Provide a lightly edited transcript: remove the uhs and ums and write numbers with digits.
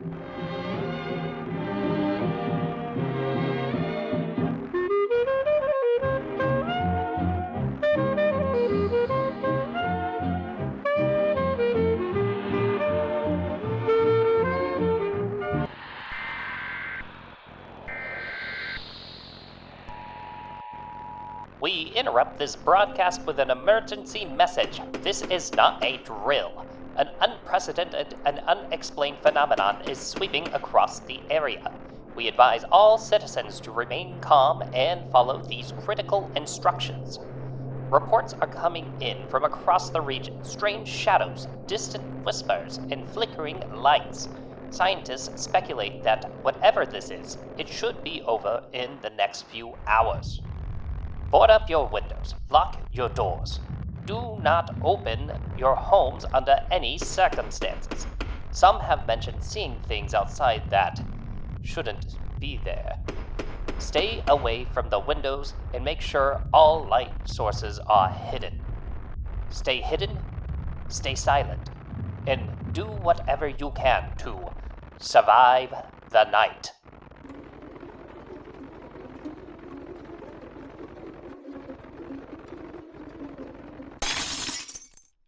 We interrupt this broadcast with an emergency message. This is not a drill. An unprecedented and unexplained phenomenon is sweeping across the area. We advise all citizens to remain calm and follow these critical instructions. Reports are coming in from across the region. Strange shadows, distant whispers, and flickering lights. Scientists speculate that whatever this is, it should be over in the next few hours. Board up your windows, lock your doors. Do not open your homes under any circumstances. Some have mentioned seeing things outside that shouldn't be there. Stay away from the windows and make sure all light sources are hidden. Stay hidden, stay silent, and do whatever you can to survive the night.